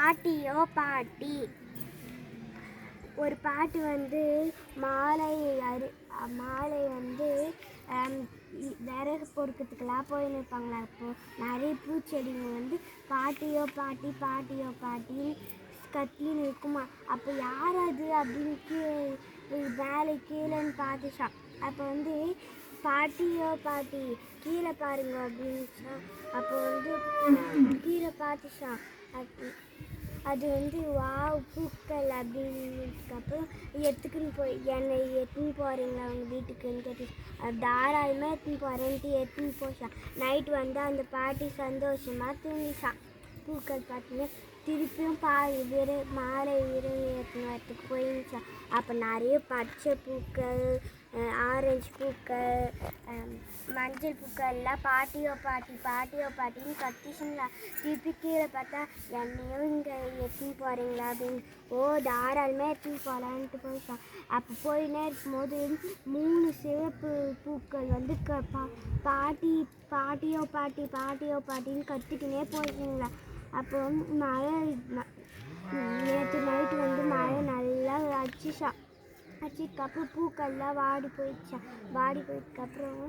பாட்டியோ பாட்டி. ஒரு பாட்டு வந்து மாலை வந்து விறகு பொறுக்கிறதுக்கெல்லாம் போயின்னு இருப்பாங்களா. அப்போது நிறைய பூச்செடிங்க வந்து பாட்டியோ பாட்டி பாட்டியோ பாட்டின்னு கத்தின்னு இருக்குமா. அப்போ யார் அது அப்படின்னு மேலே கீழேன்னு பார்த்துச்சான். அப்போ வந்து பாட்டியோ பாட்டி கீழே பாருங்க அப்படின்னுச்சா. அப்போ வந்து கீழே பார்த்துச்சான். அது வந்து வாவ் பூக்கள் அப்படின்னதுக்கப்புறம் என்னை எடுத்துன்னு போகிறீங்களா அவங்க வீட்டுக்குன்னு கேட்டுச்சு. அது தாராளமாக எடுத்துன்னு போகிறேன்ட்டு எடுத்துன்னு போச்சான். நைட்டு வந்து அந்த பாட்டி சந்தோஷமாக தூங்கிச்சான். பூக்கள் பார்த்தீங்கன்னா திருப்பியும் மாலை இரவு எடுத்துன்னு வரத்துக்கு போயிருந்துச்சான். அப்போ நிறைய பச்சை பூக்கள், ஆரஞ்சு பூக்கள், மஞ்சள் பூக்கள் எல்லாம் பாட்டியோ பாட்டி பாட்டியோ பாட்டின்னு கத்திச்சுங்களா. திருப்பி கீழே பார்த்தா என்னையும் இங்கே எடுத்துன்னு போகிறீங்களா அப்படின்னு. தாராளமாக எடுத்துன்னு போகலான்ட்டு போயிட்டான். அப்போ போயினே இருக்கும்போது 3 சிவப்பு பூக்கள் வந்து பாட்டி பாட்டியோ பாட்டி பாட்டியோ பாட்டின்னு கத்திக்கினே போயிடுச்சுங்களா. அப்போ மழை நேற்று நைட்டு வந்து மழை நல்லா அடிச்சிச்சான். அடிச்சதுக்கப்புறம் பூக்கள்லாம் வாடி போயிடுச்சான். வாடி போயிட்டதுக்கப்புறம்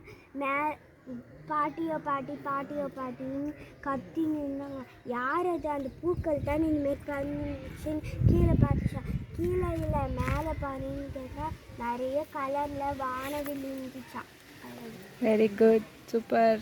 பாட்டியோ பாட்டி பாட்டியோ பாட்டின்னு கத்தின்னு இருந்தாங்க. யார் அது? அந்த பூக்கள் தான் இனிமேல் கண்ணுச்சுன்னு கீழே பார்த்துச்சான். கீழே இல்லை மேலே பாருன்னு கேட்டால் நிறைய கலரில் வானவில் இருந்துச்சான். Very good, super.